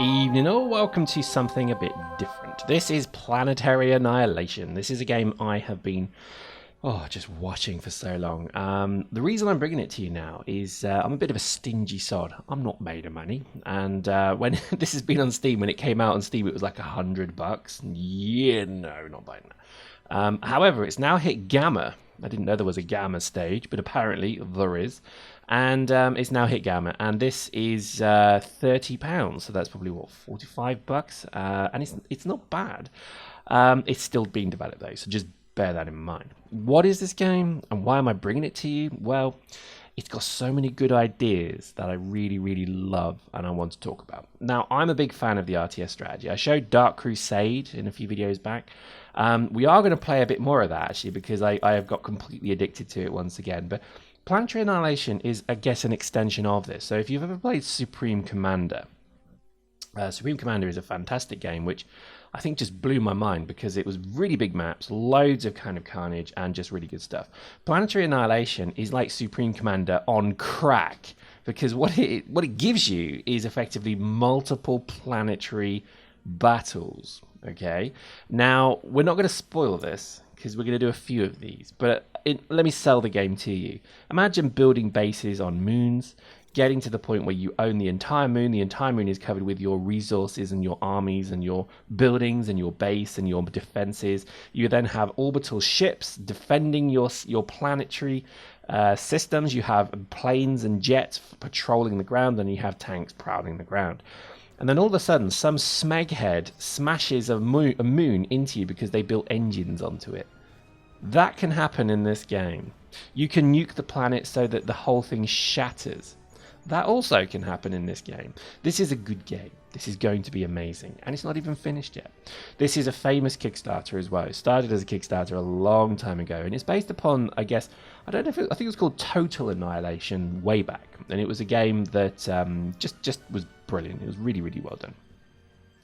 Evening all, welcome to something a bit different. This is Planetary Annihilation. This is a game I have been just watching for so long. The reason I'm bringing it to you now is I'm a bit of a stingy sod. I'm not made of money, and when this has been on Steam, when it came out on Steam, it was like $100. Yeah, no, not buying that. However, it's now hit Gamma. I didn't know there was a Gamma stage, but apparently there is. And it's now hit Gamma, and this is £30, so that's probably what, $45, and it's not bad. It's still being developed though, so just bear that in mind. What is this game, and why am I bringing it to you? Well, it's got so many good ideas that I really, really love and I want to talk about. Now, I'm a big fan of the RTS strategy. I showed Dark Crusade in a few videos back. We are going to play a bit more of that actually, because I have got completely addicted to it once again. But Planetary Annihilation is, I guess, an extension of this. So if you've ever played Supreme Commander, Supreme Commander is a fantastic game, which I think just blew my mind because it was really big maps, loads of kind of carnage, and just really good stuff. Planetary Annihilation is like Supreme Commander on crack, because what it gives you is effectively multiple planetary battles. Okay, now we're not going to spoil this because we're going to do a few of these, but let me sell the game to you. Imagine building bases on moons, getting to the point where you own the entire moon. The entire moon is covered with your resources and your armies and your buildings and your base and your defenses. You then have orbital ships defending your planetary systems. You have planes and jets patrolling the ground, and you have tanks prowling the ground. And then all of a sudden, some smeghead smashes a moon into you because they built engines onto it. That can happen in this game. You can nuke the planet so that the whole thing shatters. That also can happen in this game. This is a good game. This is going to be amazing. And it's not even finished yet. This is a famous Kickstarter as well. It started as a Kickstarter a long time ago. And it's based upon, I guess, I think it was called Total Annihilation way back. And it was a game that just was brilliant. It was really, really well done.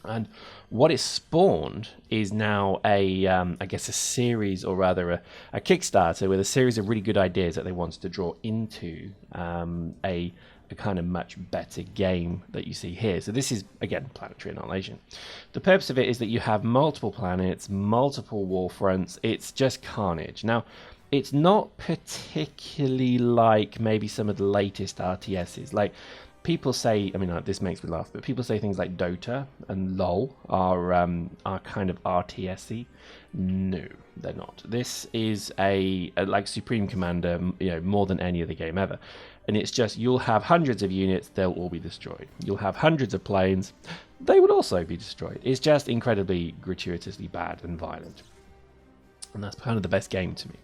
And what it spawned is now I guess a series, or rather a Kickstarter with a series of really good ideas that they wanted to draw into a kind of much better game that you see here. So this is, again, Planetary Annihilation. The purpose of it is that you have multiple planets, multiple war fronts. It's just carnage. Now, it's not particularly like maybe some of the latest RTSs. Like, people say, I mean, this makes me laugh, but people say things like Dota and LoL are kind of RTS-y. No, they're not. This is a like Supreme Commander, more than any other game ever. And it's just, you'll have hundreds of units, they'll all be destroyed. You'll have hundreds of planes, they would also be destroyed. It's just incredibly gratuitously bad and violent. And that's kind of the best game to me.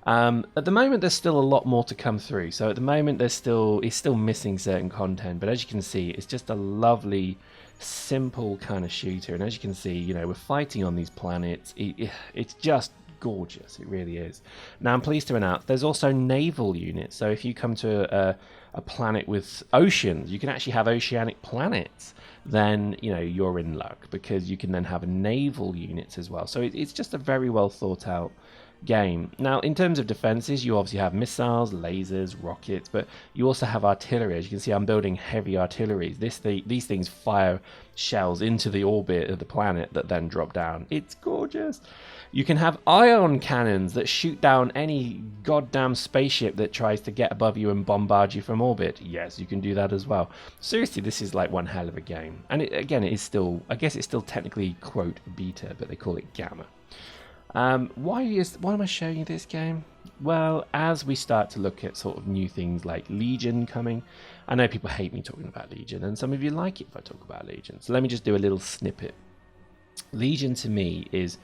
At the moment, there's still a lot more to come through. So at the moment, it's still missing certain content. But as you can see, it's just a lovely, simple kind of shooter. And as you can see, we're fighting on these planets. It's just gorgeous. It really is. Now, I'm pleased to announce there's also naval units. So if you come to a planet with oceans, you can actually have oceanic planets. Then you're in luck, because you can then have naval units as well. So it's just a very well thought out game. Now, in terms of defenses, you obviously have missiles, lasers, rockets, but you also have artillery. As you can see, I'm building heavy artillery. These things fire shells into the orbit of the planet that then drop down. It's gorgeous. You can have ion cannons that shoot down any goddamn spaceship that tries to get above you and bombard you from orbit. Yes, you can do that as well. Seriously, this is like one hell of a game. And it is still, I guess it's still technically, quote, beta, but they call it Gamma. Why am I showing you this game? Well, as we start to look at sort of new things like Legion coming, I know people hate me talking about Legion, and some of you like it if I talk about Legion. So let me just do a little snippet. Legion to me is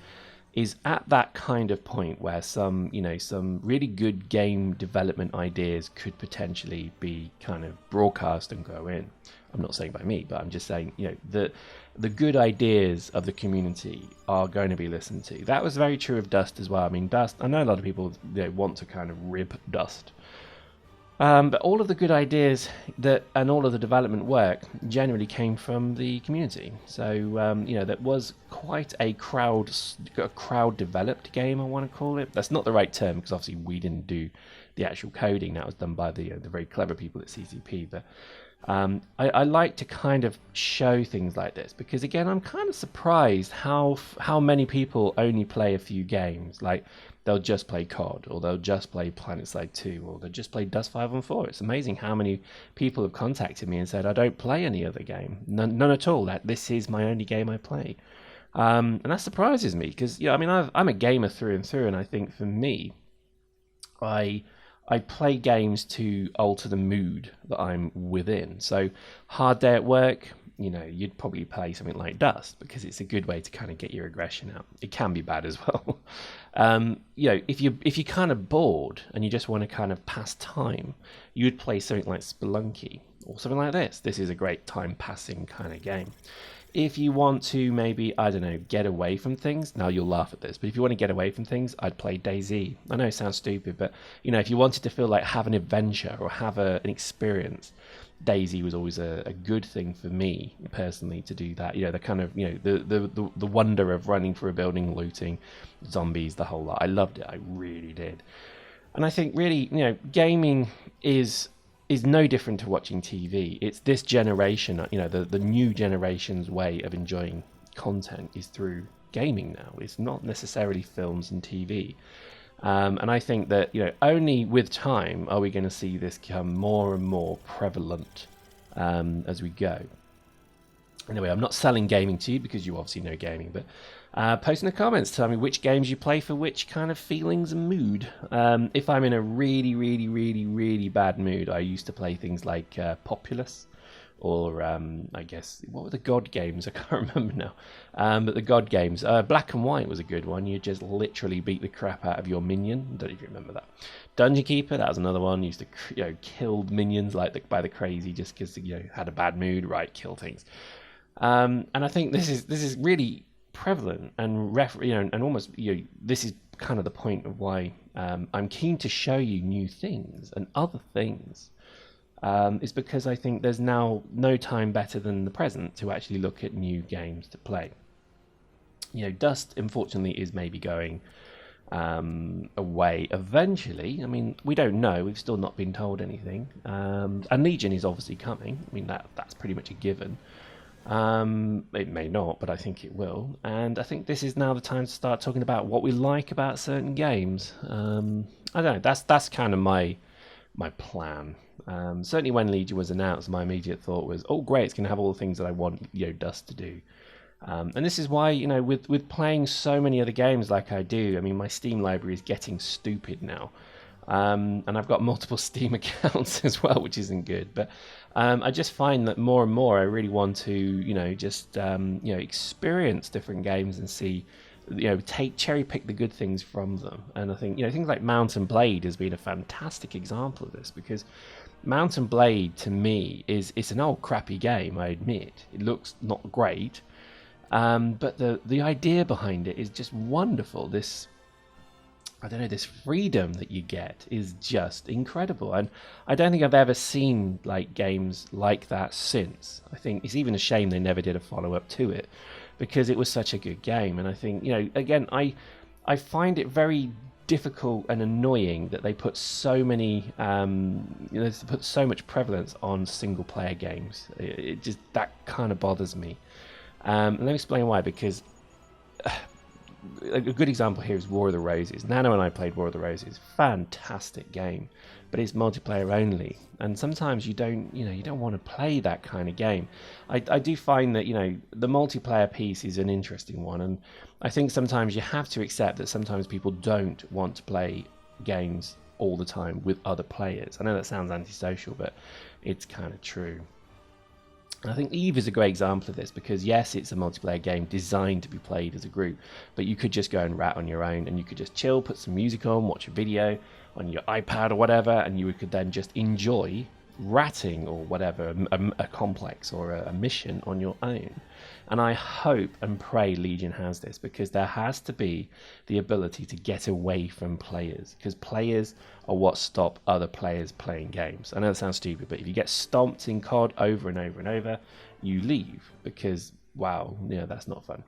at that kind of point where some really good game development ideas could potentially be kind of broadcast and go in. I'm not saying by me, but I'm just saying, the good ideas of the community are going to be listened to. That was very true of Dust as well. I mean, Dust, I know a lot of people want to kind of rib Dust. But all of the good ideas and all of the development work generally came from the community. So, that was quite a crowd-developed game, I want to call it. That's not the right term, because obviously we didn't do the actual coding. That was done by the very clever people at CCP. But I like to kind of show things like this because, again, I'm kind of surprised how many people only play a few games. Like, they'll just play COD, or they'll just play PlanetSide 2, or they'll just play Dust 514. It's amazing how many people have contacted me and said, I don't play any other game. None at all. That this is my only game I play. And that surprises me because, I mean, I'm a gamer through and through, and I think for me, I play games to alter the mood that I'm within. So, hard day at work, you'd probably play something like Dust because it's a good way to kind of get your aggression out. It can be bad as well. If you're kind of bored and you just want to kind of pass time, you'd play something like Spelunky or something like this. This is a great time passing kind of game. If you want to maybe, I don't know, get away from things, now you'll laugh at this, but if you want to get away from things, I'd play DayZ. I know it sounds stupid, but, if you wanted to feel like have an adventure or have an experience, DayZ was always a good thing for me, personally, to do that. The kind of, the wonder of running through a building, looting, zombies, the whole lot. I loved it. I really did. And I think really, gaming is no different to watching TV. It's this generation, the new generation's way of enjoying content is through gaming now. It's not necessarily films and TV. And I think that, only with time are we going to see this become more and more prevalent as we go. Anyway, I'm not selling gaming to you because you obviously know gaming, but post in the comments, tell me which games you play for which kind of feelings and mood. If I'm in a really, really, really, really bad mood, I used to play things like Populous, or I guess, what were the God games? I can't remember now. But the God games, Black and White was a good one. You just literally beat the crap out of your minion. I don't know if you remember that. Dungeon Keeper, that was another one. You used to kill minions by the crazy just because had a bad mood. Right, kill things. And I think this is really prevalent and and almost this is kind of the point of why I'm keen to show you new things and other things. Is because I think there's now no time better than the present to actually look at new games to play. Dust, unfortunately, is maybe going away eventually. I mean, we don't know. We've still not been told anything. And Legion is obviously coming. I mean, that's pretty much a given. It may not, but I think it will. And I think this is now the time to start talking about what we like about certain games. I don't know. That's kind of my plan. Certainly when Legion was announced, my immediate thought was, oh great, it's going to have all the things that I want Dust to do. And this is why, with playing so many other games like I do, I mean, my Steam library is getting stupid now. And I've got multiple Steam accounts as well, which isn't good. But I just find that more and more I really want to, just experience different games and see, cherry pick the good things from them. And I think, things like Mount and Blade has been a fantastic example of this, because Mount and Blade to me it's an old crappy game, I admit. It looks not great. But the idea behind it is just wonderful. This freedom that you get is just incredible. And I don't think I've ever seen games like that since. I think it's even a shame they never did a follow-up to it, because it was such a good game. And I think, again, I find it very difficult and annoying that they put so many, they put so much prevalence on single-player games. It just, that kind of bothers me. And let me explain why, because a good example here is War of the Roses. Nano and I played War of the Roses. Fantastic game, but it's multiplayer only. And sometimes you don't want to play that kind of game. I do find that, the multiplayer piece is an interesting one. And I think sometimes you have to accept that sometimes people don't want to play games all the time with other players. I know that sounds antisocial, but it's kind of true. I think Eve is a great example of this, because yes, it's a multiplayer game designed to be played as a group, but you could just go and rat on your own, and you could just chill, put some music on, watch a video on your iPad or whatever, and you could then just enjoy ratting or whatever, a complex or a mission on your own. And I hope and pray Legion has this, because there has to be the ability to get away from players, because players are what stop other players playing games. I know that sounds stupid, but if you get stomped in COD over and over and over, you leave, because wow, that's not fun.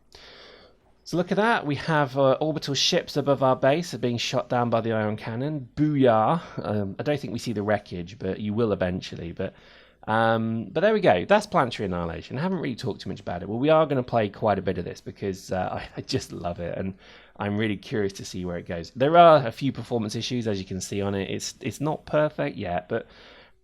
So look at that. We have orbital ships above our base are being shot down by the ion cannon. Booyah. I don't think we see the wreckage, but you will eventually. But there we go. That's Planetary Annihilation. I haven't really talked too much about it. Well, we are going to play quite a bit of this because I just love it, and I'm really curious to see where it goes. There are a few performance issues, as you can see on it. It's not perfect yet, but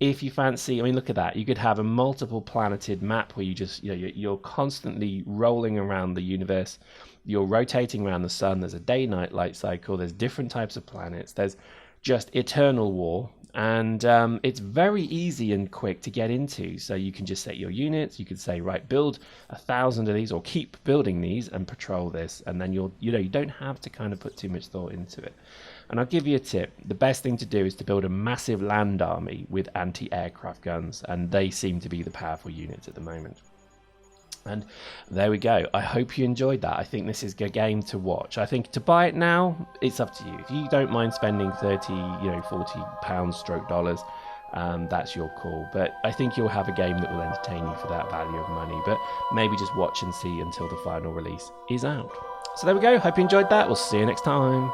if you fancy, I mean, look at that. You could have a multiple planeted map where you just, you're constantly rolling around the universe. You're rotating around the sun. There's a day-night light cycle. There's different types of planets. There's just eternal war. And it's very easy and quick to get into. So you can just set your units. You could say, right, build 1,000 of these, or keep building these and patrol this. And then you don't have to kind of put too much thought into it. And I'll give you a tip. The best thing to do is to build a massive land army with anti-aircraft guns. And they seem to be the powerful units at the moment. And there we go. I hope you enjoyed that. I think this is a game to watch. I think to buy it now, it's up to you. If you don't mind spending 30, 40 pounds stroke dollars, that's your call. But I think you'll have a game that will entertain you for that value of money. But maybe just watch and see until the final release is out. So there we go. Hope you enjoyed that. We'll see you next time.